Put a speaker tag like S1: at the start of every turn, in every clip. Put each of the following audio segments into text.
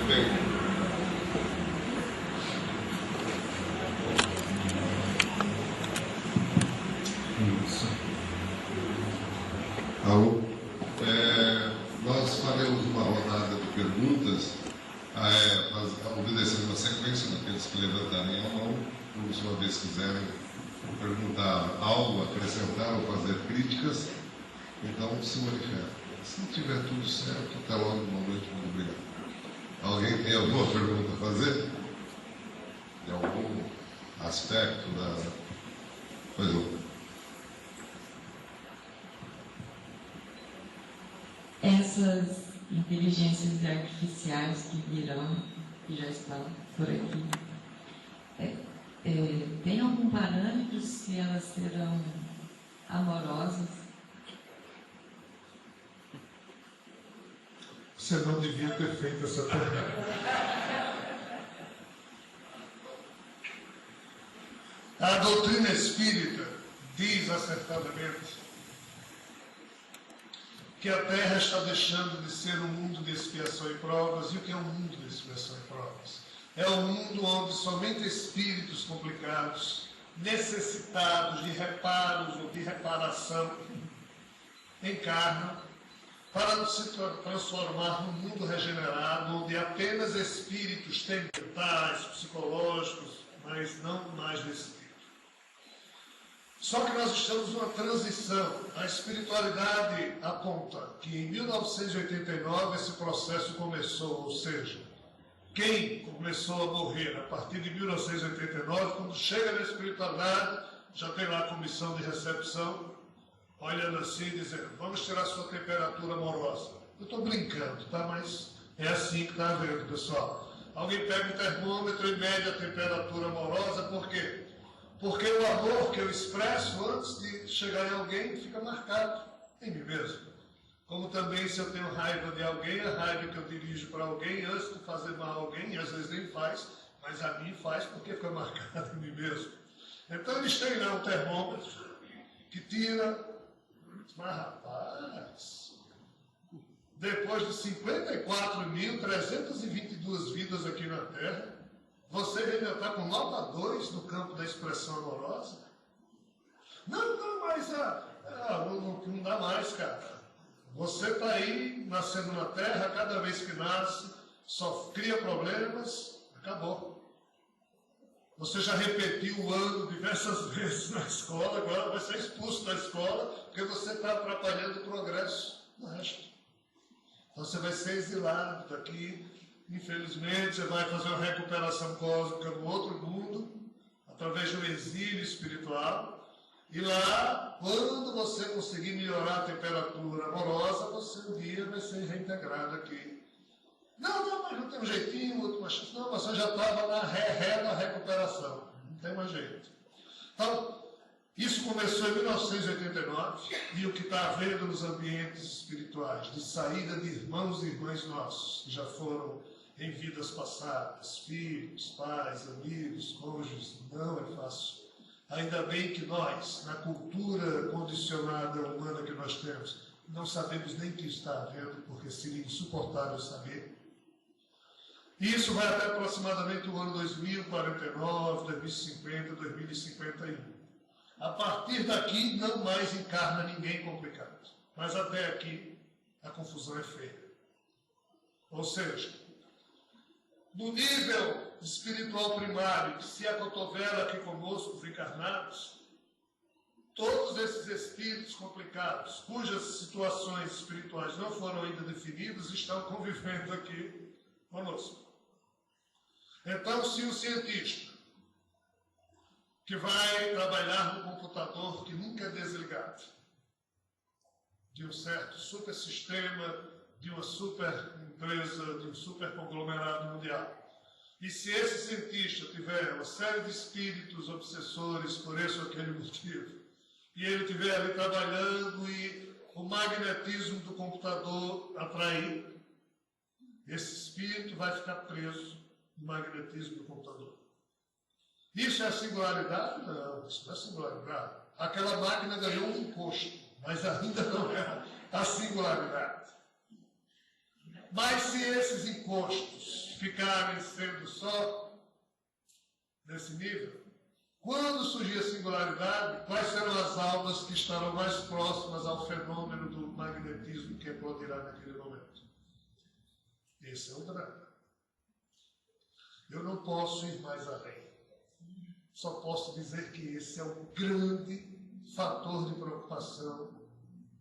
S1: Bem. Alô? Nós faremos uma rodada de perguntas, obedecendo a sequência daqueles que levantarem a mão, por sua vez quiserem perguntar algo, acrescentar ou fazer críticas, então se manifesta. Se não tiver tudo certo, até logo, boa noite, muito obrigado. Alguém tem alguma pergunta a fazer? De algum aspecto da... Pois não.
S2: Essas inteligências artificiais que virão, que já estão por aqui, tem algum parâmetro se elas serão amorosas?
S3: Você não devia ter feito essa pergunta. A doutrina espírita diz acertadamente que a Terra está deixando de ser um mundo de expiação e provas. E o que é um mundo de expiação e provas? É um mundo onde somente espíritos complicados, necessitados de reparos ou de reparação, encarnam para se transformar num mundo regenerado, onde apenas espíritos mentais, psicológicos, mas não mais desse tipo. Só que nós estamos numa transição. A espiritualidade aponta que em 1989 esse processo começou, ou seja, quem começou a morrer a partir de 1989, quando chega na espiritualidade, já tem lá a comissão de recepção, olhando assim e dizendo, vamos tirar sua temperatura amorosa. Eu estou brincando, tá? Mas é assim que está havendo, pessoal. Alguém pega um termômetro e mede a temperatura amorosa, por quê? Porque o amor que eu expresso antes de chegar em alguém fica marcado em mim mesmo. Como também se eu tenho raiva de alguém, a raiva que eu dirijo para alguém antes de fazer mal a alguém, e às vezes nem faz, mas a mim faz porque fica marcado em mim mesmo. Então eles têm lá um termômetro que tira... Mas rapaz, depois de 54.322 vidas aqui na Terra, você ainda está com nota 2 no campo da expressão amorosa? Não, mas não dá mais, cara. Você está aí, nascendo na Terra, cada vez que nasce, só cria problemas, acabou. Você já repetiu o ano diversas vezes na escola, agora vai ser expulso da escola, porque você está atrapalhando o progresso do resto. Então você vai ser exilado daqui. Infelizmente, você vai fazer uma recuperação cósmica no outro mundo, através de um exílio espiritual. E lá, quando você conseguir melhorar a temperatura amorosa, você um dia vai ser reintegrado aqui. Não, mas não tem um jeitinho, outro machismo. Não, você já estava na da recuperação. Não tem mais jeito. Então, isso começou em 1989, e o que está havendo nos ambientes espirituais, de saída de irmãos e irmãs nossos, que já foram em vidas passadas, filhos, pais, amigos, cônjuges, não é fácil. Ainda bem que nós, na cultura condicionada humana que nós temos, não sabemos nem o que está havendo, porque seria insuportável saber. Isso vai até aproximadamente o ano 2049, 2050, 2051. A partir daqui, não mais encarna ninguém complicado. Mas até aqui, a confusão é feia. Ou seja, no nível espiritual primário, que se acotovela aqui conosco, os encarnados, todos esses espíritos complicados, cujas situações espirituais não foram ainda definidas, estão convivendo aqui conosco. Então, se o cientista, que vai trabalhar no computador que nunca é desligado, de um certo super sistema, de uma super empresa, de um super conglomerado mundial, e se esse cientista tiver uma série de espíritos obsessores por esse ou aquele motivo, e ele estiver ali trabalhando e o magnetismo do computador atrair, esse espírito vai ficar preso no magnetismo do computador. Isso é a singularidade? Não, isso não é singularidade. Aquela máquina ganhou um encosto, mas ainda não é a singularidade. Mas se esses encostos ficarem sendo só nesse nível? Quando surgir a singularidade, quais serão as almas que estarão mais próximas ao fenômeno do magnetismo que eclodirá naquele momento? Esse é o drama. Eu não posso ir mais além. Só posso dizer que esse é o grande fator de preocupação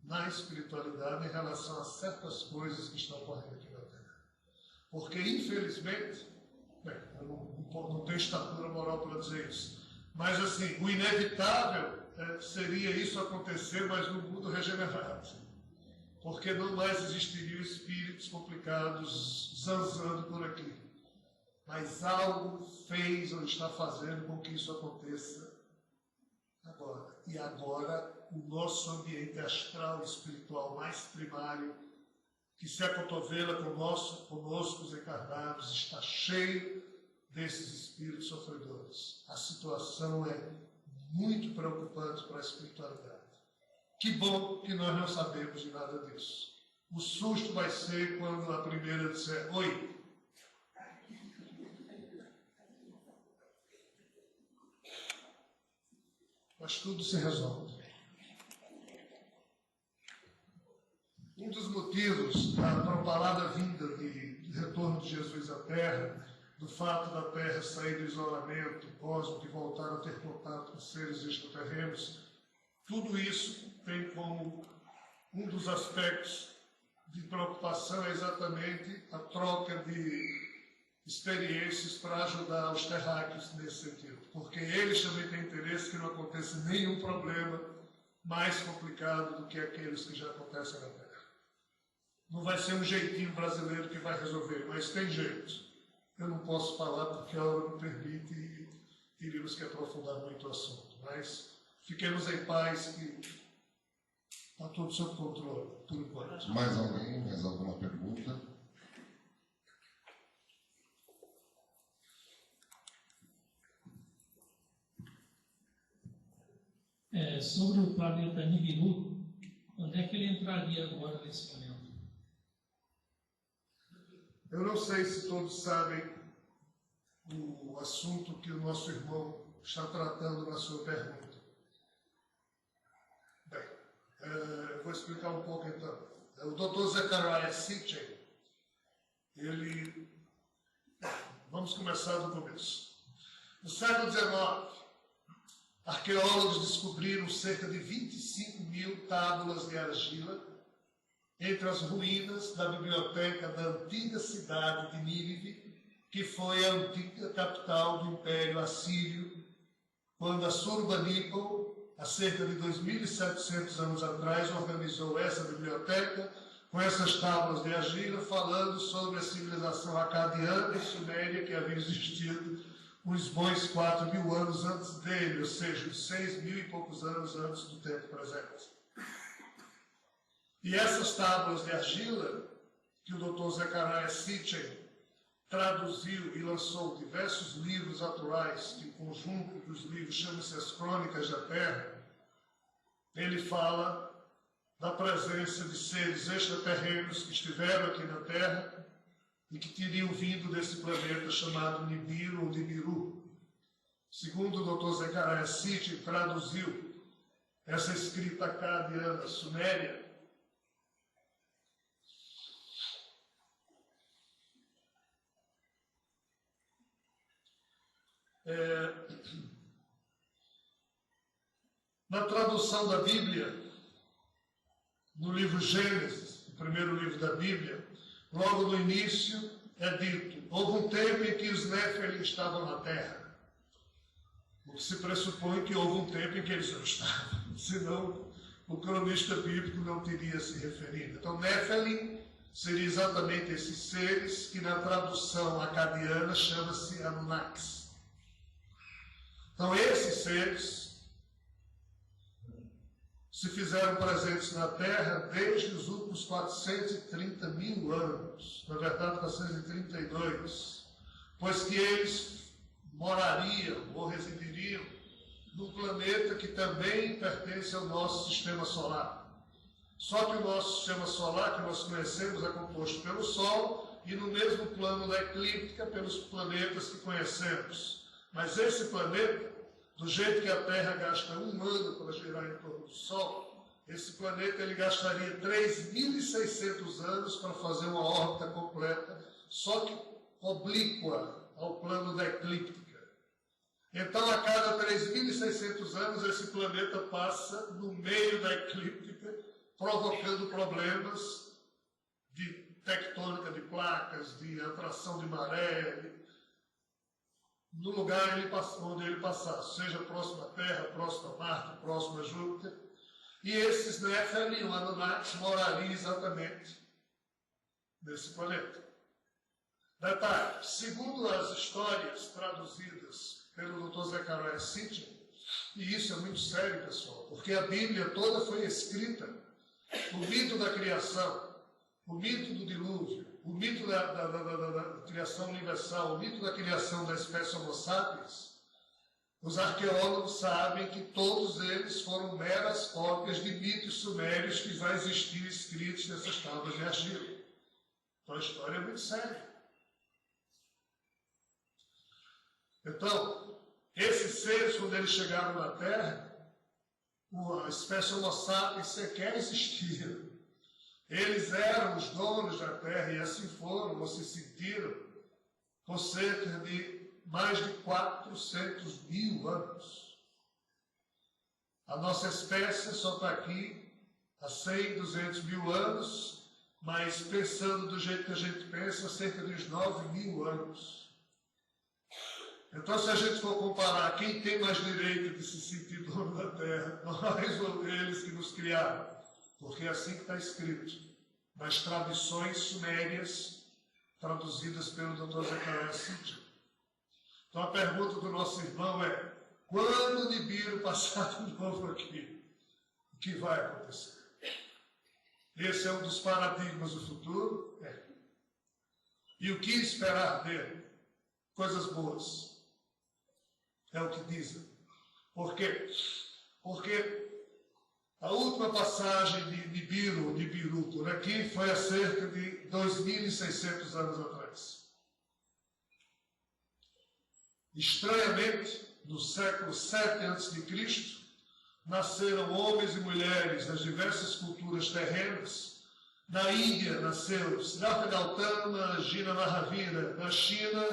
S3: na espiritualidade em relação a certas coisas que estão ocorrendo aqui na Terra. Porque, infelizmente, bem, eu não tenho estatura moral para dizer isso, mas, assim, o inevitável seria isso acontecer, mas no mundo regenerado. Porque não mais existiriam espíritos complicados zanzando por aqui. Mas algo fez ou está fazendo com que isso aconteça agora. E agora, o nosso ambiente astral e espiritual mais primário, que se acotovela conosco, os encarnados, está cheio desses espíritos sofredores. A situação é muito preocupante para a espiritualidade. Que bom que nós não sabemos de nada disso. O susto vai ser quando a primeira disser, oi. Mas tudo se resolve. Um dos motivos da propalada vinda de retorno de Jesus à Terra, do fato da Terra sair do isolamento cósmico e voltar a ter contato com seres extraterrenos, tudo isso tem como um dos aspectos de preocupação exatamente a troca de experiências para ajudar os terráqueos nesse sentido. Porque eles também têm interesse que não aconteça nenhum problema mais complicado do que aqueles que já acontecem na Terra. Não vai ser um jeitinho brasileiro que vai resolver, mas tem jeito. Eu não posso falar porque a hora não permite e teríamos que aprofundar muito o assunto. Mas fiquemos em paz que está tudo sob controle, por enquanto.
S1: Mais alguém? Mais alguma pergunta?
S4: Sobre o planeta Nibiru, onde é que ele entraria agora nesse momento?
S3: Eu não sei se todos sabem o assunto que o nosso irmão está tratando na sua pergunta. Bem, eu vou explicar um pouco então. O Dr. Zecharia Sitchin, vamos começar do começo. No século XIX, arqueólogos descobriram cerca de 25.000 tábuas de argila entre as ruínas da biblioteca da antiga cidade de Nínive, que foi a antiga capital do Império Assírio, quando Assurbanipal, há cerca de 2.700 anos atrás, organizou essa biblioteca com essas tábuas de argila, falando sobre a civilização acadiana e suméria que havia existido uns bons 4.000 anos antes dele, ou seja, uns 6.000 e poucos anos antes do tempo presente. E essas tábuas de argila, que o Dr. Zecharia Sitchin traduziu e lançou diversos livros atuais, que o conjunto dos livros chama-se As Crônicas da Terra, ele fala da presença de seres extraterrenos que estiveram aqui na Terra e que teriam vindo desse planeta chamado Nibiru ou Nibiru. Segundo o Dr. Zecharia Sitchin traduziu essa escrita acadiana suméria, na tradução da Bíblia, no livro Gênesis, o primeiro livro da Bíblia, logo no início é dito: houve um tempo em que os Néfelim estavam na terra. O que se pressupõe que houve um tempo em que eles não estavam, senão o cronista bíblico não teria se referido. Então, Néfelim seria exatamente esses seres que na tradução acadiana chama-se Anunnakis. Então, esses seres se fizeram presentes na Terra desde os últimos 430.000 anos, na verdade 432, pois que eles morariam ou residiriam num planeta que também pertence ao nosso sistema solar. Só que o nosso sistema solar, que nós conhecemos, é composto pelo Sol e no mesmo plano da eclíptica pelos planetas que conhecemos. Mas esse planeta, do jeito que a Terra gasta 1 ano para girar em torno do Sol, esse planeta ele gastaria 3.600 anos para fazer uma órbita completa, só que oblíqua ao plano da eclíptica. Então, a cada 3.600 anos, esse planeta passa no meio da eclíptica, provocando problemas de tectônica de placas, de atração de maré, no lugar onde ele passar, seja próximo à Terra, próximo a Marte, próximo a Júpiter. E esses Nephilim, o Anunnaki, morariam exatamente nesse planeta. Detalhe, segundo as histórias traduzidas pelo Dr. Zecharia Sitchin, e isso é muito sério, pessoal, porque a Bíblia toda foi escrita, o mito da criação, o mito do dilúvio, o mito da criação universal, o mito da criação da espécie Homo sapiens, os arqueólogos sabem que todos eles foram meras cópias de mitos sumérios que já existiam escritos nessas tábuas de argila. Então a história é muito séria. Então, esses seres, quando eles chegaram na Terra, a espécie Homo sapiens sequer existia. Eles eram os donos da Terra e assim foram, ou se sentiram, por cerca de mais de 400.000 anos. A nossa espécie só está aqui há 100, 200.000 anos, mas pensando do jeito que a gente pensa, cerca de uns 9.000 anos. Então, se a gente for comparar quem tem mais direito de se sentir dono da Terra, nós ou eles que nos criaram, porque é assim que está escrito nas tradições sumérias traduzidas pelo Dr. Zecharia Sitchin. Então, a pergunta do nosso irmão é: quando o Nibiru passar de novo aqui, o que vai acontecer? Esse é um dos paradigmas do futuro. E o que esperar dele? Coisas boas. É o que dizem. Por quê? Porque a última passagem de Nibiru por aqui foi há cerca de 2.600 anos atrás. Estranhamente, no século 7 a.C., nasceram homens e mulheres das diversas culturas terrenas. Na Índia nasceu Siddhartha Gautama, Jina Mahavira. Na China,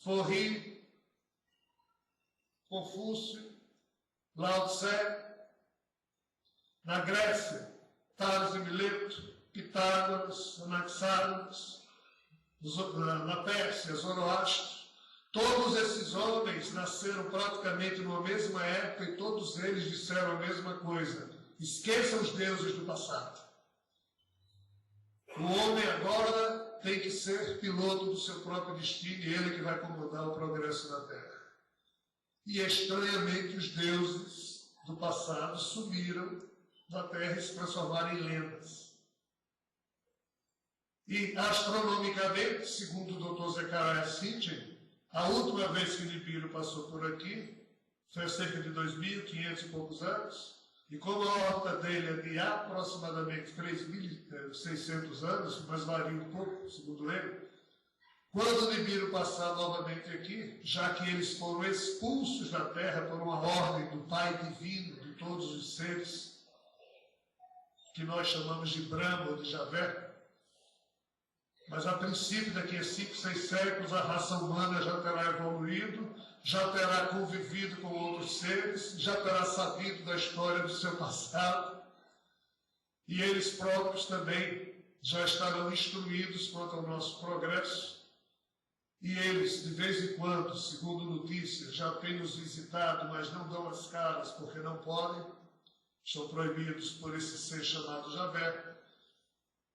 S3: Forri, Confúcio, Lao Tse. Na Grécia, Tales de Mileto, Pitágoras, Anaxágoras. Na Pérsia, Zoroastro. Todos esses homens nasceram praticamente numa mesma época e todos eles disseram a mesma coisa: esqueçam os deuses do passado. O homem agora tem que ser piloto do seu próprio destino e ele que vai comandar o progresso da Terra. E estranhamente os deuses do passado sumiram da Terra e se transformaram em lendas. E astronomicamente, segundo o Dr. Zecharia Sitchin, a última vez que Nibiru passou por aqui foi há cerca de 2.500 e poucos anos, e como a órbita dele é de aproximadamente 3.600 anos, mas varia um pouco, segundo ele, quando o Nibiru passar novamente aqui, já que eles foram expulsos da Terra por uma ordem do Pai Divino de todos os seres, que nós chamamos de Brahma ou de Javé, mas a princípio, daqui a 5, 6 séculos, a raça humana já terá evoluído, já terá convivido com outros seres, já terá sabido da história do seu passado, e eles próprios também já estarão instruídos quanto ao nosso progresso, e eles, de vez em quando, segundo notícias, já têm nos visitado, mas não dão as caras porque não podem, são proibidos por esse ser chamado Javé.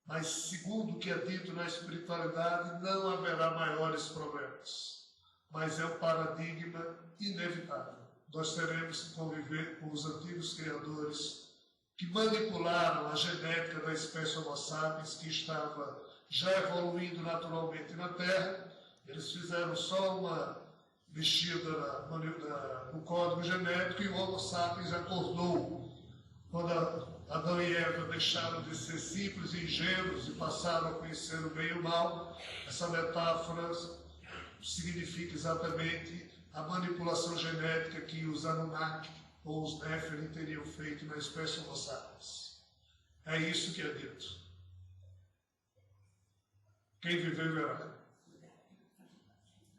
S3: Mas, segundo o que é dito na espiritualidade, não haverá maiores problemas. Mas é um paradigma inevitável. Nós teremos que conviver com os antigos criadores que manipularam a genética da espécie Homo sapiens, que estava já evoluindo naturalmente na Terra. Eles fizeram só uma mexida no código genético e o Homo sapiens acordou. quando Adão e Eva deixaram de ser simples e ingênuos e passaram a conhecer o bem e o mal, essa metáfora significa exatamente a manipulação genética que os Anunnaki ou os Nephilim teriam feito na espécie Homo sapiens. É isso que é dito. Quem viveu verá.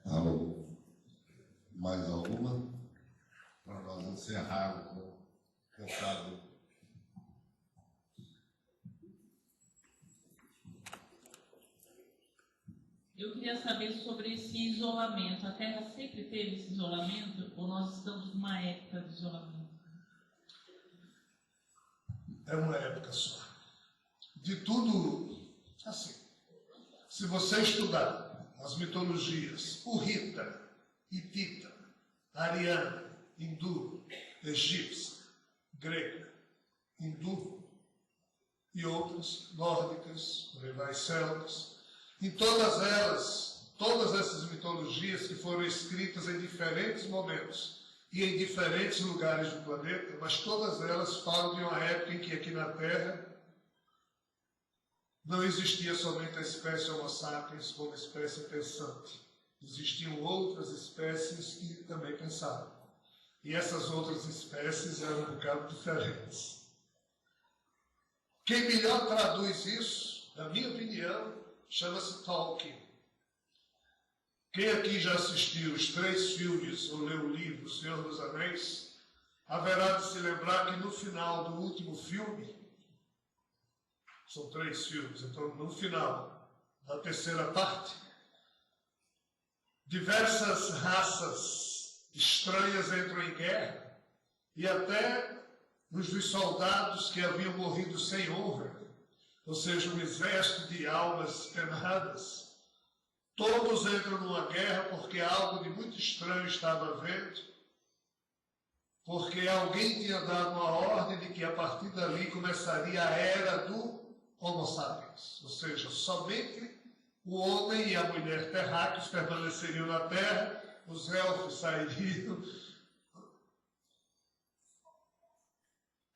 S1: Alô? Mais alguma? Para nós encerrarmos, né? Cansado.
S5: Eu queria saber sobre esse isolamento. A Terra sempre teve esse isolamento ou nós estamos numa época de isolamento?
S3: É uma época só. De tudo, assim, se você estudar as mitologias, Hurrita, Hitita, Ariana, Hindu, egípcia, grega, hindu e outras, nórdicas, rivais celtas, em todas elas, todas essas mitologias que foram escritas em diferentes momentos e em diferentes lugares do planeta, mas todas elas falam de uma época em que aqui na Terra não existia somente a espécie Homo sapiens como espécie pensante. Existiam outras espécies que também pensavam. E essas outras espécies eram um bocado diferentes. Quem melhor traduz isso, na minha opinião, chama-se Tolkien. Quem aqui já assistiu os 3 filmes ou leu o livro O Senhor dos Anéis, haverá de se lembrar que no final do último filme, são 3 filmes, então no final da terceira parte, diversas raças estranhas entram em guerra e até os dos soldados que haviam morrido sem honra, ou seja, um exército de almas penadas, todos entram numa guerra porque algo de muito estranho estava havendo, porque alguém tinha dado uma ordem de que a partir dali começaria a era do Homo sapiens, ou seja, somente o homem e a mulher terráqueos permaneceriam na Terra, os elfos sairiam.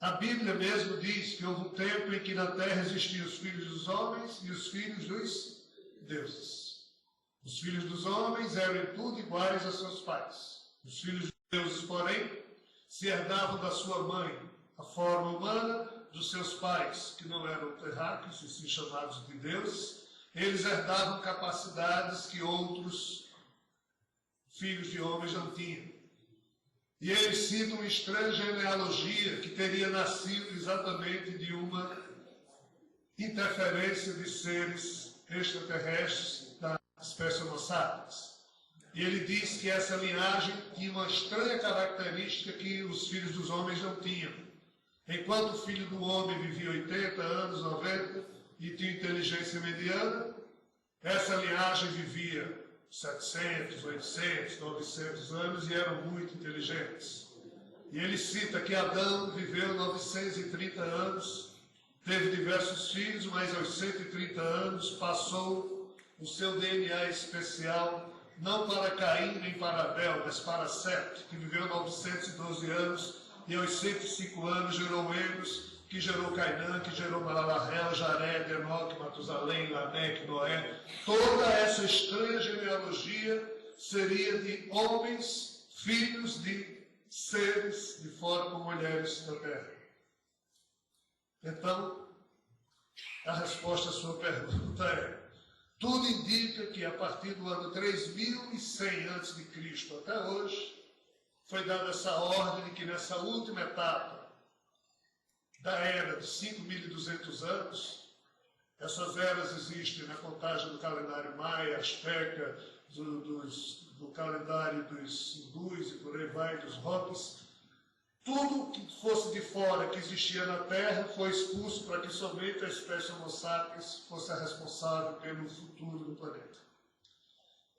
S3: A Bíblia mesmo diz que houve um tempo em que na Terra existiam os filhos dos homens e os filhos dos deuses. Os filhos dos homens eram em tudo iguais a seus pais. Os filhos dos deuses, porém, se herdavam da sua mãe a forma humana, dos seus pais, que não eram terráqueos, e sim chamados de deuses. Eles herdavam capacidades que outros filhos de homens não tinham. E eles citam uma estranha genealogia que teria nascido exatamente de uma interferência de seres extraterrestres da espécie Homo sapiens. E ele diz que essa linhagem tinha uma estranha característica que os filhos dos homens não tinham. Enquanto o filho do homem vivia 80 anos, 90, e tinha inteligência mediana, essa linhagem vivia 700, 800, 900 anos e eram muito inteligentes. E ele cita que Adão viveu 930 anos, teve diversos filhos, mas aos 130 anos passou o seu DNA especial, não para Caim nem para Abel, mas para Sete, que viveu 912 anos, e aos 105 anos gerou Enos, que gerou Cainã, que gerou Malalahel, Jared, Enoque, Matusalém, Lameque, Noé. Toda essa estranha genealogia seria de homens, filhos de seres de fora com mulheres da terra. Então, a resposta à sua pergunta é: tudo indica que a partir do ano 3100 a.C. até hoje, foi dada essa ordem de que nessa última etapa da era de 5.200 anos, essas eras existem na contagem do calendário maia, asteca, do calendário dos hindus e por aí vai, dos Hopis. Tudo que fosse de fora, que existia na Terra, foi expulso para que somente a espécie Homo sapiens fosse a responsável pelo futuro do planeta.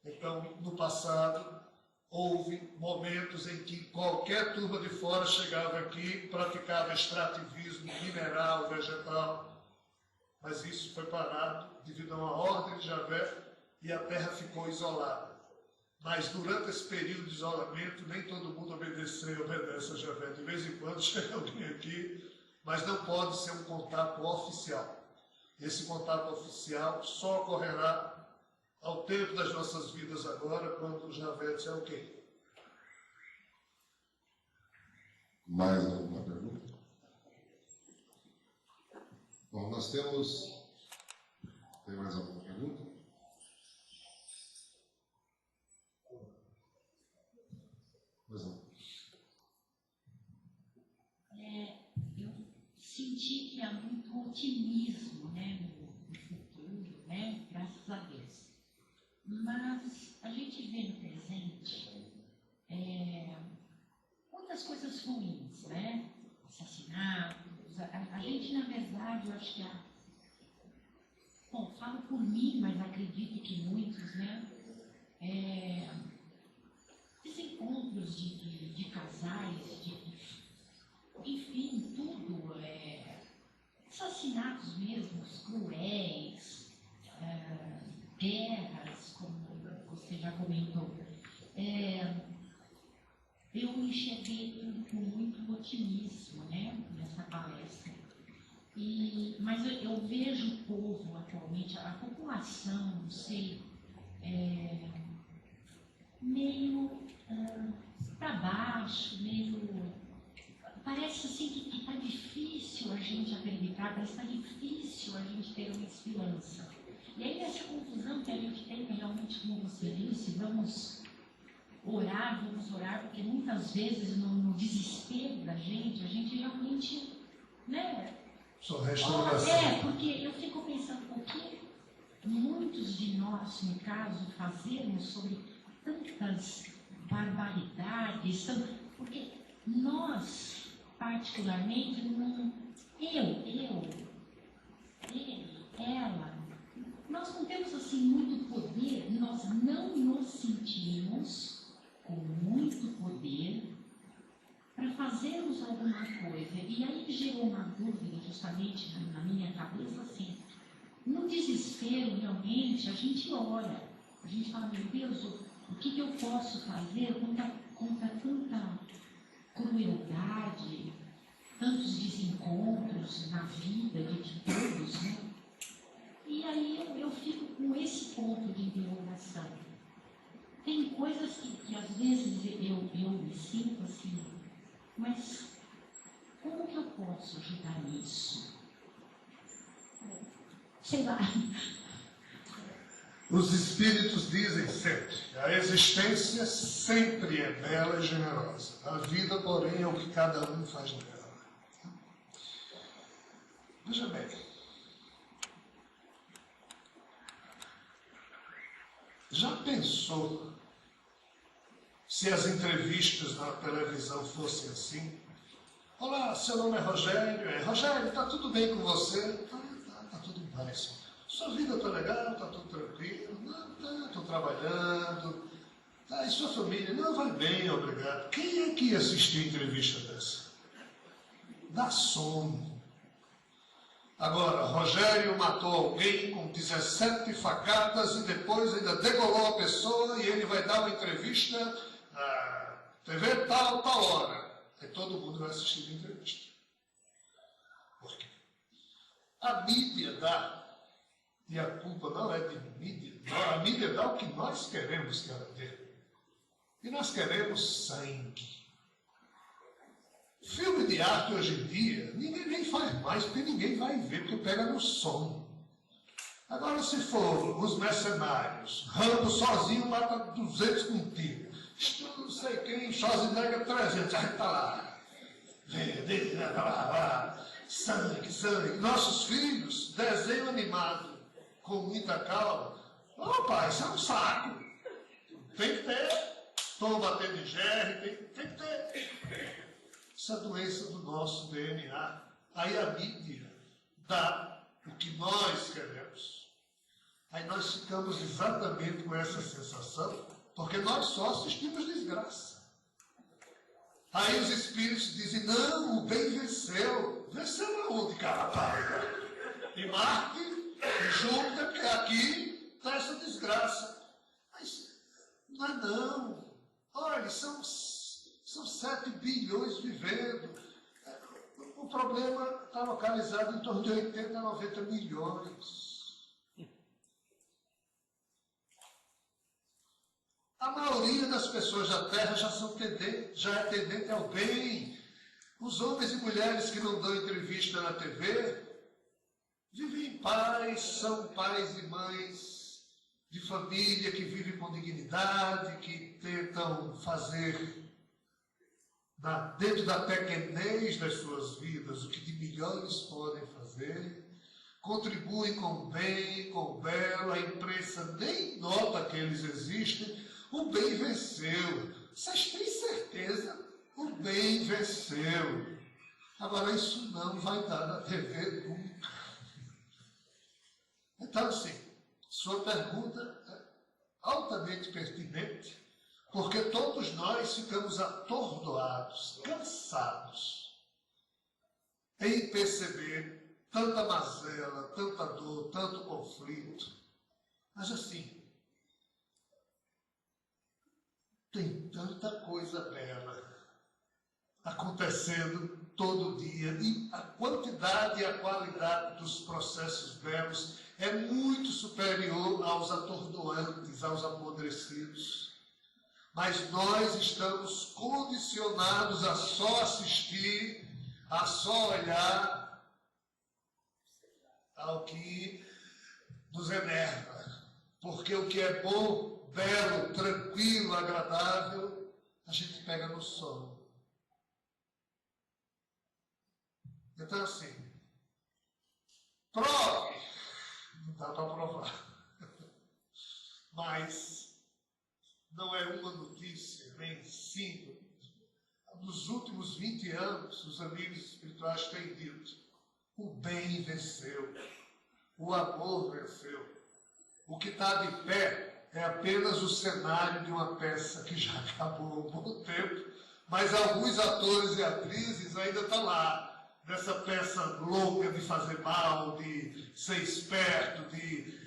S3: Então, no passado, houve momentos em que qualquer turma de fora chegava aqui, praticava extrativismo mineral, vegetal, mas isso foi parado devido a uma ordem de Javé e a terra ficou isolada. Mas durante esse período de isolamento, nem todo mundo obedeceu e obedece a Javé. De vez em quando chega alguém aqui mas não pode ser um contato oficial. Esse contato oficial só ocorrerá ao tempo das nossas vidas agora, quando o Javé disser o quê?
S1: Mais alguma pergunta? Bom, nós temos... Tem mais alguma pergunta? Pois não.
S6: Eu senti que há muito otimismo, né, no futuro, né, graças a Deus. Mas a gente vê no presente muitas coisas ruins, né? Assassinatos. A gente, na verdade, eu acho que bom, falo por mim, mas acredito que muitos, né? Desencontros de casais, enfim, tudo, assassinatos mesmo, cruéis, guerras, como você já comentou. Eu enxerguei tudo com muito otimismo, né, nessa palestra. Mas eu vejo o povo atualmente, a população, não sei, meio para baixo, meio... Parece assim que está difícil a gente acreditar, parece que está difícil a gente ter uma esperança. E aí essa confusão que a gente tem, realmente, como você disse, vamos orar, porque muitas vezes no desespero da gente, a gente realmente, né?
S3: Só resta oração.
S6: Porque eu fico pensando, o que muitos de nós, no caso, fazemos sobre tantas barbaridades, porque nós, particularmente, ela, nós não temos assim muito poder, nós não nos sentimos com muito poder para fazermos alguma coisa. E aí gerou uma dúvida justamente na minha cabeça, assim, no desespero realmente a gente ora, a gente fala, meu Deus, o que eu posso fazer contra tanta crueldade, tantos desencontros na vida de todos, né? E aí eu fico com esse ponto de interrogação. Tem coisas que às vezes eu me sinto assim, mas como que eu posso ajudar nisso? Sei lá.
S3: Os espíritos dizem sempre, a existência sempre é bela e generosa. A vida, porém, é o que cada um faz dela. Veja bem. Já pensou se as entrevistas na televisão fossem assim? Olá, seu nome é Rogério. Rogério, está tudo bem com você? Tá tudo bem, senhor. Sua vida está legal, está tudo tranquilo? Não, estou trabalhando. E sua família? Não, vai bem, obrigado. Quem é que ia assistir entrevista dessa? Dá sono. Agora, Rogério matou alguém com 17 facadas e depois ainda degolou a pessoa e ele vai dar uma entrevista na TV tal hora. Aí todo mundo vai assistir a entrevista. Por quê? A mídia dá. E a culpa não é de mídia. A mídia dá o que nós queremos que ela dê. E nós queremos sangue. Filme de arte hoje em dia, ninguém nem faz mais, porque ninguém vai ver, porque pega no sono. Agora, se for Os Mercenários, Rambo sozinho mata 200 com um tiro. Não sei quem, Schwarzenegger 300, a gente está lá. Sangue. Nossos filhos, desenho animado, com muita calma. Pai, isso é um saco. Tem que ter. Tom batendo em GR, tem que ter. Essa doença do nosso DNA. Aí a mídia dá o que nós queremos. Aí nós ficamos exatamente com essa sensação, porque nós só assistimos desgraça. Aí os espíritos dizem, não, o bem venceu. Venceu aonde, cara? Em Marte, em Júpiter, porque aqui está essa desgraça. Mas não é não. Olha, são 7 bilhões vivendo. O problema está localizado em torno de 80 a 90 milhões. A maioria das pessoas da Terra já é tendente ao bem. Os homens e mulheres que não dão entrevista na TV vivem em paz, são pais e mães de família que vivem com dignidade, que tentam fazer dentro da pequenez das suas vidas o que de melhores podem fazer, contribuem com o bem, com o belo, a imprensa nem nota que eles existem, o bem venceu. Vocês têm certeza? O bem venceu. Agora, isso não vai dar na TV nunca. Então, sim, sua pergunta é altamente pertinente, porque todos nós ficamos atordoados, cansados, em perceber tanta mazela, tanta dor, tanto conflito. Mas assim, tem tanta coisa bela acontecendo todo dia, e a quantidade e a qualidade dos processos belos é muito superior aos atordoantes, aos apodrecidos. Mas nós estamos condicionados a só assistir, a só olhar ao que nos enerva. Porque o que é bom, belo, tranquilo, agradável, a gente pega no sono. Então, assim, prove, não dá para provar, mas não é uma notícia, nem 5. Nos últimos 20 anos, os amigos espirituais têm dito, o bem venceu, o amor venceu. O que está de pé é apenas o cenário de uma peça que já acabou há um bom tempo, mas alguns atores e atrizes ainda estão lá, nessa peça louca de fazer mal, de ser esperto, de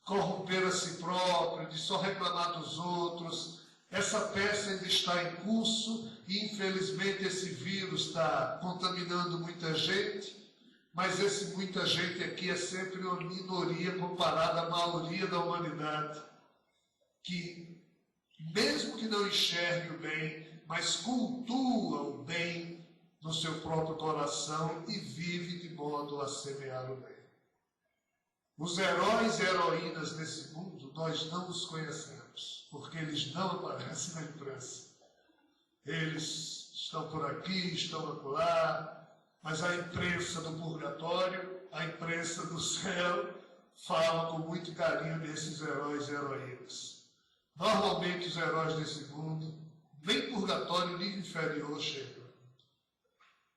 S3: corromper a si próprio, de só reclamar dos outros. Essa peça ainda está em curso e, infelizmente, esse vírus está contaminando muita gente, mas esse muita gente aqui é sempre uma minoria comparada à maioria da humanidade, que, mesmo que não enxergue o bem, mas cultua o bem no seu próprio coração e vive de modo a semear o bem. Os heróis e heroínas desse mundo, nós não os conhecemos, porque eles não aparecem na imprensa. Eles estão por aqui, estão acolá, mas a imprensa do purgatório, a imprensa do céu, fala com muito carinho desses heróis e heroínas. Normalmente os heróis desse mundo, nem purgatório, nem inferior chegam.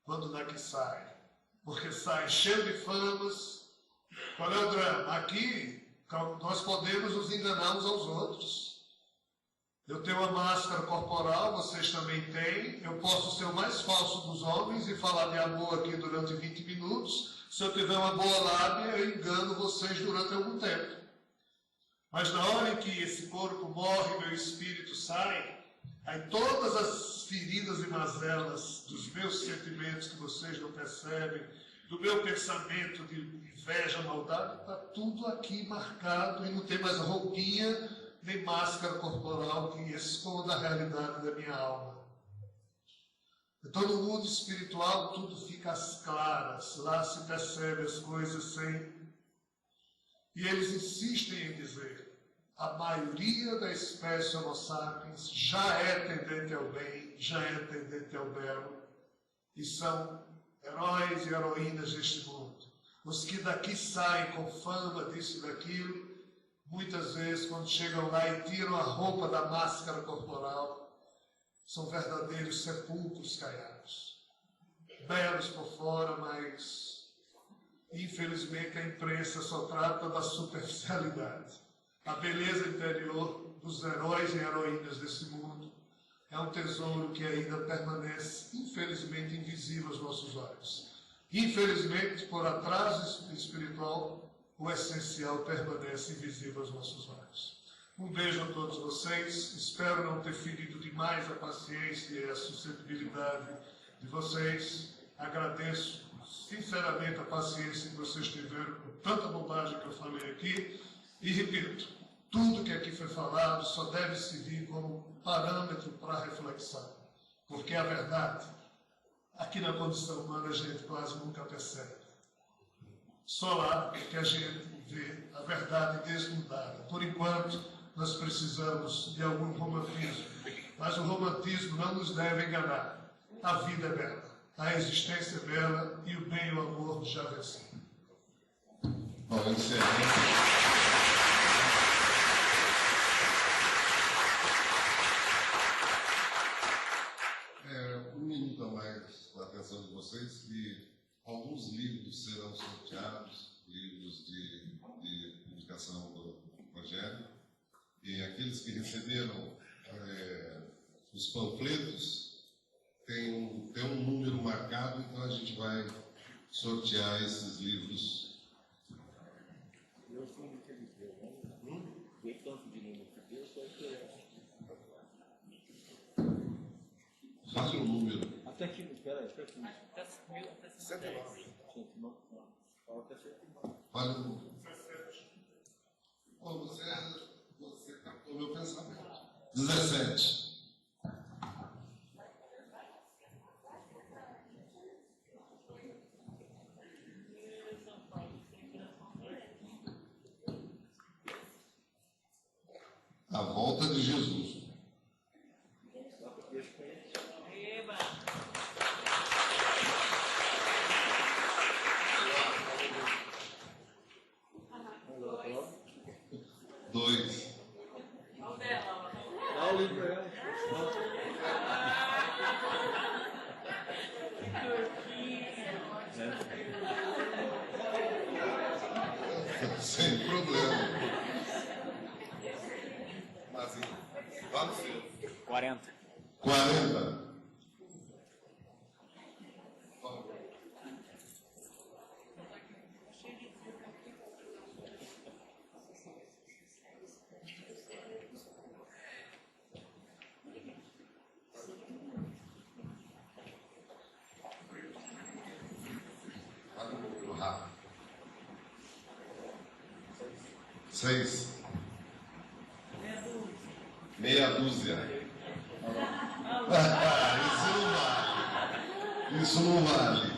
S3: Quando não é que sai? Porque sai cheio de famas. Qual é o drama? Aqui, nós podemos nos enganar uns aos outros. Eu tenho uma máscara corporal, vocês também têm. Eu posso ser o mais falso dos homens e falar de amor aqui durante 20 minutos. Se eu tiver uma boa lábia, eu engano vocês durante algum tempo. Mas na hora em que esse corpo morre, meu espírito sai, aí todas as feridas e mazelas dos meus sentimentos que vocês não percebem, do meu pensamento de inveja, maldade, está tudo aqui marcado e não tem mais roupinha nem máscara corporal que esconda a realidade da minha alma. Então, no mundo espiritual, tudo fica às claras, lá se percebe as coisas sem... E eles insistem em dizer, a maioria da espécie Homo sapiens já é tendente ao bem, já é tendente ao belo, e são heróis e heroínas deste mundo. Os que daqui saem com fama disso e daquilo, muitas vezes, quando chegam lá e tiram a roupa da máscara corporal, são verdadeiros sepulcros caiados. Belos por fora, mas, infelizmente, a imprensa só trata da superficialidade. A beleza interior dos heróis e heroínas desse mundo é um tesouro que ainda permanece, infelizmente, invisível aos nossos olhos. Infelizmente, por atraso espiritual, o essencial permanece invisível aos nossos olhos. Um beijo a todos vocês. Espero não ter ferido demais a paciência e a suscetibilidade de vocês. Agradeço sinceramente a paciência que vocês tiveram com tanta bobagem que eu falei aqui. E repito, tudo que aqui foi falado só deve servir como parâmetro para reflexão. Porque a verdade, aqui na condição humana, a gente quase nunca percebe. Só lá é que a gente vê a verdade desnudada. Por enquanto, nós precisamos de algum romantismo. Mas o romantismo não nos deve enganar. A vida é bela, a existência é bela e o bem e o amor já venceram.
S1: Bom, um minuto a mais na atenção de vocês, que alguns livros serão sorteados, livros de publicação do Rogério, e aqueles que receberam os panfletos tem um número marcado, então a gente vai sortear esses livros. Fale o número.
S7: Até aqui, peraí, até aqui.
S5: Até
S7: 109.
S1: Fale o número. Bom, você captou meu pensamento. 17. A volta de Jesus.
S5: Eba!
S1: 2.
S7: Dá o livro pra ela.
S1: Sem problema. Mas vá no seu.
S7: 40.
S1: 40. Rápido. 6. Meia dúzia. Isso não vale.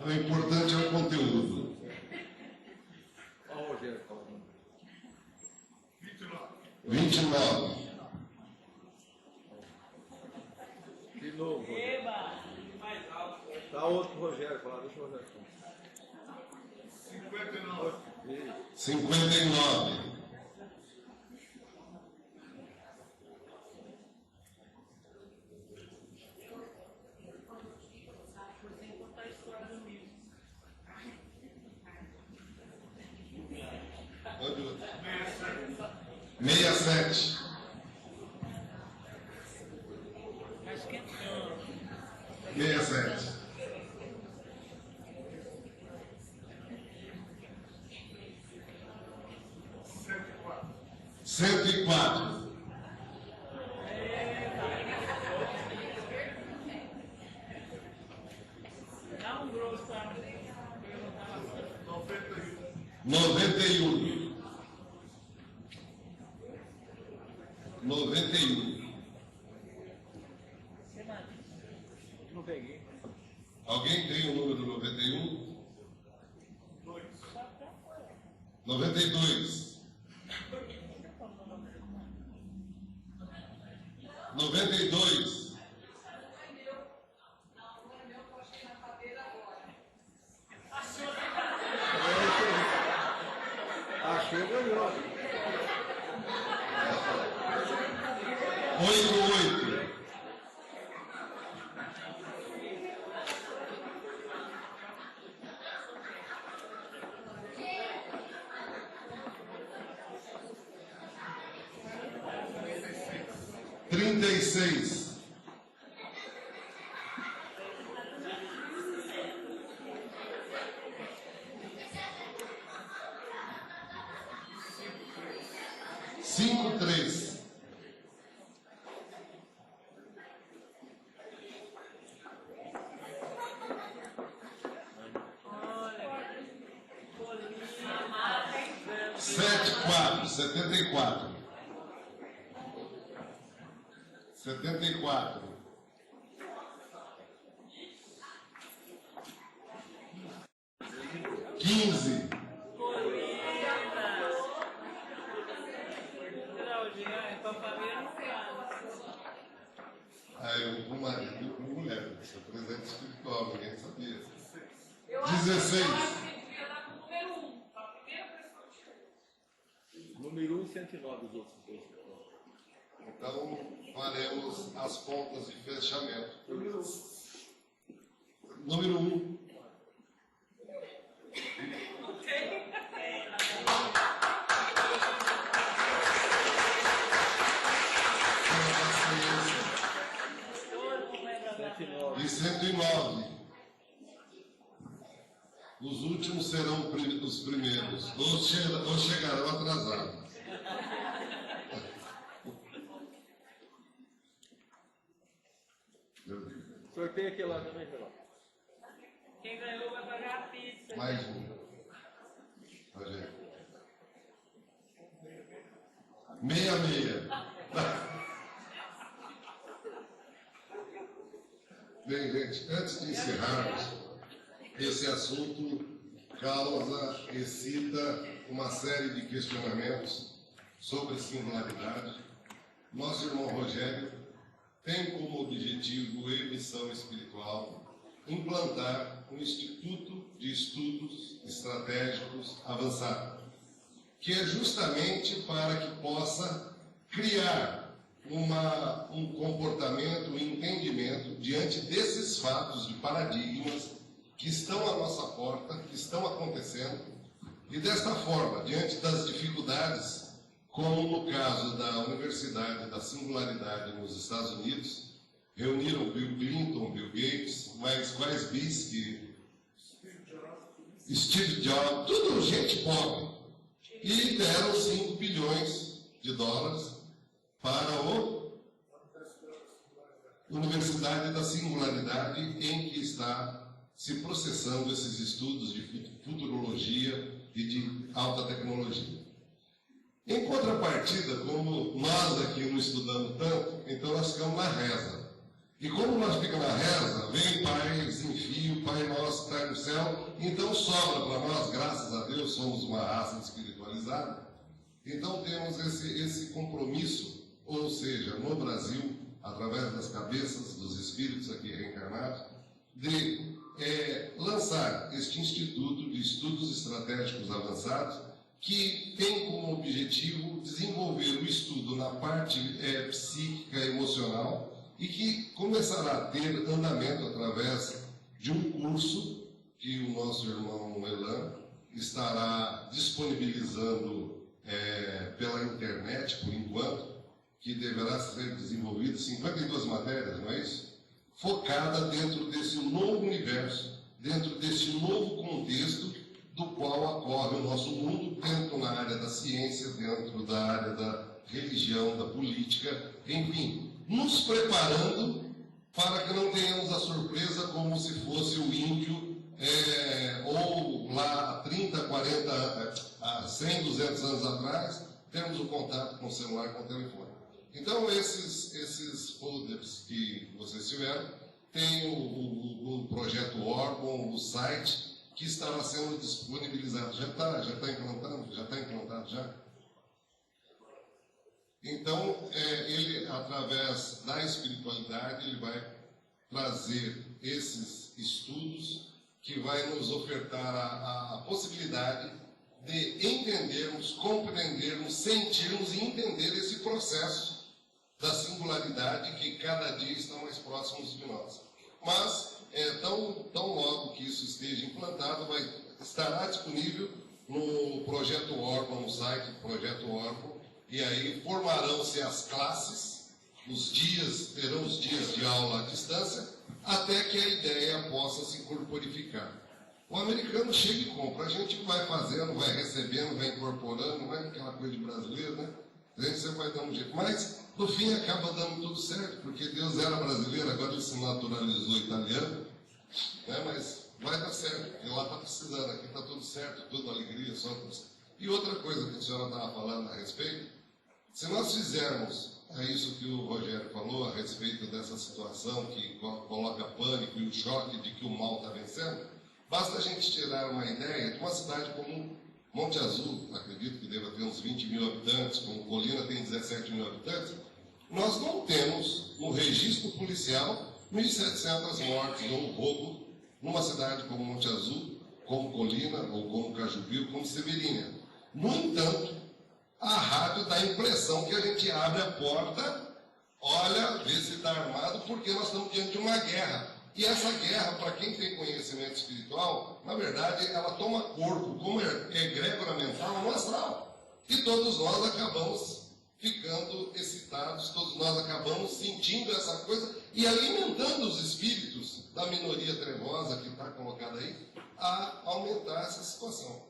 S1: O importante é o conteúdo.
S7: Olha o Rogério.
S1: 29.
S7: De novo, Rogério.
S5: Eba! Mais alto.
S7: Dá outro pro Rogério, fala, deixa o Rogério.
S3: 59.
S1: 59. 67.
S5: Acho que é
S1: 67. 104. 91. 91.
S7: Não peguei.
S1: Alguém tem o número 91? 92. 92.
S7: Achou, ganhou.
S1: 88. 36. 53. 54. 74. 74. 15. Aí eu com marido e com mulher, isso é presente espiritual, ninguém sabia. 16.
S7: Número 1, 109 os outros dois.
S1: Então, faremos as contas de fechamento. Número 1. E 109. Os últimos serão os primeiros, ou chegarão atrasados.
S7: Sorteio aqui lá também, Geraldo.
S5: Quem ganhou vai pagar a pizza.
S1: Mais um. Rogério. 66. Bem, gente, antes de encerrarmos, esse assunto excita uma série de questionamentos sobre singularidade. Nosso irmão Rogério tem como objetivo e missão espiritual implantar um Instituto de Estudos Estratégicos Avançado, que é justamente para que possa criar um comportamento, um entendimento diante desses fatos de paradigmas que estão à nossa porta, que estão acontecendo, e desta forma, diante das dificuldades, como no caso da Universidade da Singularidade nos Estados Unidos, reuniram Bill Clinton, Bill Gates, mas quais Bisky, Steve Jobs, tudo gente pobre, e deram 5 bilhões de dólares para a Universidade da Singularidade, em que está se processando esses estudos de futurologia e de alta tecnologia. Em contrapartida, como nós aqui não estudamos tanto, então nós ficamos na reza. E como nós ficamos na reza, vem Pai sem fio, Pai nosso que está no céu, então sobra para nós, graças a Deus, somos uma raça espiritualizada. Então temos esse compromisso, ou seja, no Brasil, através das cabeças dos espíritos aqui reencarnados, de lançar este Instituto de Estudos Estratégicos Avançados, que tem como objetivo desenvolver o estudo na parte psíquica e emocional e que começará a ter andamento através de um curso que o nosso irmão Elan estará disponibilizando pela internet, por enquanto, que deverá ser desenvolvido 52 matérias, não é isso? Focada dentro desse novo universo, dentro desse novo contexto do qual ocorre o nosso mundo, dentro na área da ciência, dentro da área da religião, da política, enfim, nos preparando para que não tenhamos a surpresa como se fosse o índio, ou lá há 30, 40, 100, 200 anos atrás, temos o contato com o celular, com o telefone. Então, esses folders que vocês tiveram, tem o projeto Orgon, o site, que estará sendo disponibilizado. Já está implantando? Já está implantado já? Então, ele, através da espiritualidade, ele vai trazer esses estudos que vai nos ofertar a possibilidade de entendermos, compreendermos, sentirmos e entender esse processo da singularidade que cada dia está mais próximo de nós. Mas, tão logo que isso esteja implantado, estará disponível no Projeto Orgon, no site do Projeto Orgon, e aí formarão-se as classes, terão os dias de aula à distância, até que a ideia possa se corporificar. O americano chega e compra, a gente vai fazendo, vai recebendo, vai incorporando, não é aquela coisa de brasileiro, né? A gente sempre vai dando um jeito. Mas, no fim, acaba dando tudo certo, porque Deus era brasileiro, agora ele se naturalizou italiano, né? Mas vai dar certo, porque lá está precisando, aqui está tudo certo, tudo alegria, só E outra coisa que a senhora estava falando a respeito, se nós fizermos isso que o Rogério falou a respeito dessa situação que coloca pânico e o choque de que o mal está vencendo, basta a gente tirar uma ideia de uma cidade como Monte Azul, acredito que deva ter uns 20 mil habitantes, como Colina tem 17 mil habitantes, nós não temos no registro policial 1.700 mortes ou roubo numa cidade como Monte Azul, como Colina, ou como Cajubim, ou como Severina. No entanto, a rádio dá a impressão que a gente abre a porta, olha, vê se está armado, porque nós estamos diante de uma guerra. E essa guerra, para quem tem conhecimento espiritual, na verdade, ela toma corpo, como egrégora mental, no astral. E todos nós acabamos ficando excitados, todos nós acabamos sentindo essa coisa e alimentando os espíritos da minoria trevosa que está colocada aí, a aumentar essa situação.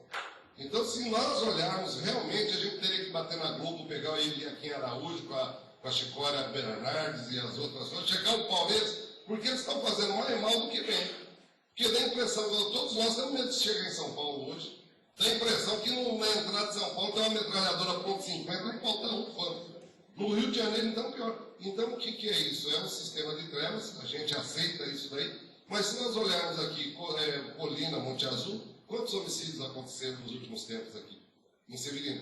S1: Então, se nós olharmos, realmente, a gente teria que bater na Globo, pegar o Eliakim Araújo com a Chicória Bernardes e as outras coisas, chegar o Palmeiras, porque eles estão fazendo mais mal do que bem. Porque dá a impressão, todos nós temos medo de chegar em São Paulo hoje, dá a impressão que na entrada de São Paulo tem uma metralhadora .50 e o pau está rufando. No Rio de Janeiro, então, pior. Então, o que é isso? É um sistema de trevas, a gente aceita isso daí, mas se nós olharmos aqui, Colina, Monte Azul, quantos homicídios aconteceram nos últimos tempos aqui, em Severina?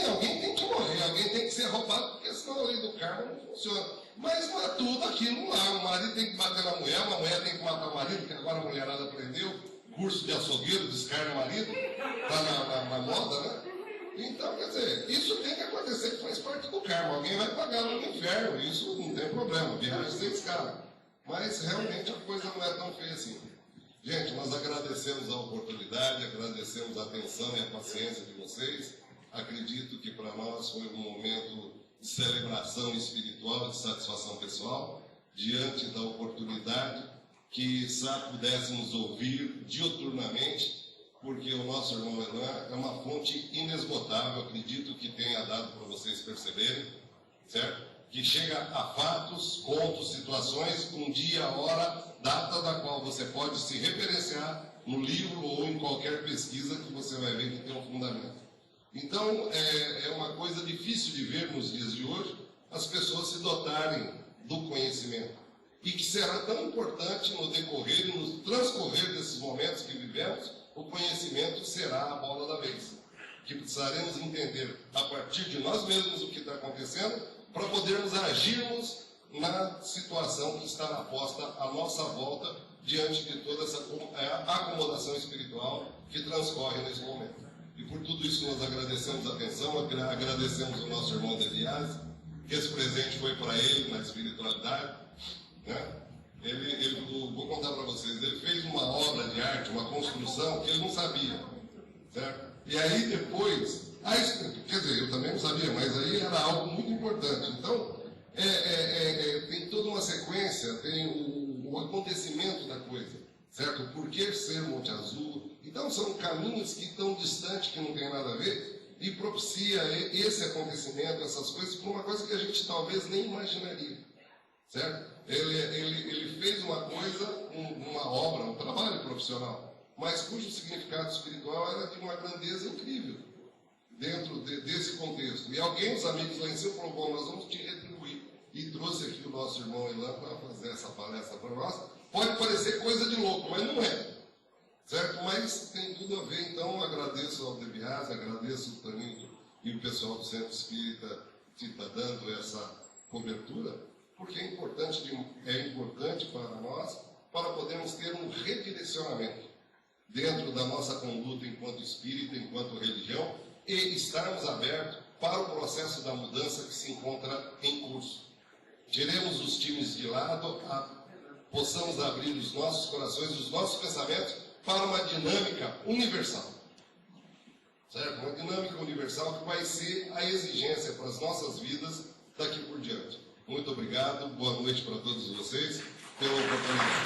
S1: Alguém tem que morrer, alguém tem que ser roubado, porque senão a lei do karma não funciona. Mas não é tudo aquilo lá. O marido tem que bater na mulher, a mulher tem que matar o marido, que agora a mulherada aprendeu, curso de açougueiro, descarga o marido, está na moda, né? Então, quer dizer, isso tem que acontecer, que faz parte do karma. Alguém vai pagar no inferno, isso não tem problema, viagem sem escala. Mas realmente a coisa não é tão feia assim. Gente, nós agradecemos a oportunidade, agradecemos a atenção e a paciência de vocês. Acredito que para nós foi um momento de celebração espiritual, de satisfação pessoal, diante da oportunidade que pudéssemos ouvir diuturnamente, porque o nosso irmão Elan é uma fonte inesgotável, acredito que tenha dado para vocês perceberem, certo? Que chega a fatos, contos, situações, um dia, hora, data da qual você pode se referenciar no livro ou em qualquer pesquisa que você vai ver que tem um fundamento. Então, é uma coisa difícil de ver nos dias de hoje, as pessoas se dotarem do conhecimento. E que será tão importante no decorrer e no transcorrer desses momentos que vivemos, o conhecimento será a bola da vez. Que precisaremos entender a partir de nós mesmos o que está acontecendo, para podermos agirmos na situação que está posta à nossa volta, diante de toda essa acomodação espiritual que transcorre nesse momento. E por tudo isso nós agradecemos a atenção, agradecemos o nosso irmão Delias, que esse presente foi para ele na espiritualidade. Né? Vou contar para vocês, ele fez uma obra de arte, uma construção que ele não sabia. Certo? E aí depois, quer dizer, eu também não sabia, mas aí era algo muito importante. Então, tem toda uma sequência, tem o acontecimento da coisa, certo? O porquê ser Monte Azul. Então, são caminhos que estão distantes, que não tem nada a ver, e propicia esse acontecimento, essas coisas, por uma coisa que a gente talvez nem imaginaria, certo? Ele fez uma coisa, uma obra, um trabalho profissional, mas cujo significado espiritual era de uma grandeza incrível, dentro desse contexto. E alguém, os amigos lá em cima, falou, bom, nós vamos te retribuir. E trouxe aqui o nosso irmão Elan para fazer essa palestra para nós. Pode parecer coisa de louco, mas não é. Certo? Mas tem tudo a ver, então agradeço ao Debiase, agradeço o Toninho e o pessoal do Centro Espírita que está dando essa cobertura, porque é importante para nós, para podermos ter um redirecionamento dentro da nossa conduta enquanto espírita, enquanto religião, e estarmos abertos para o processo da mudança que se encontra em curso. Tiremos os times de lado, possamos abrir os nossos corações, os nossos pensamentos, para uma dinâmica universal. Certo? Uma dinâmica universal que vai ser a exigência para as nossas vidas daqui por diante. Muito obrigado, boa noite para todos vocês, pela oportunidade.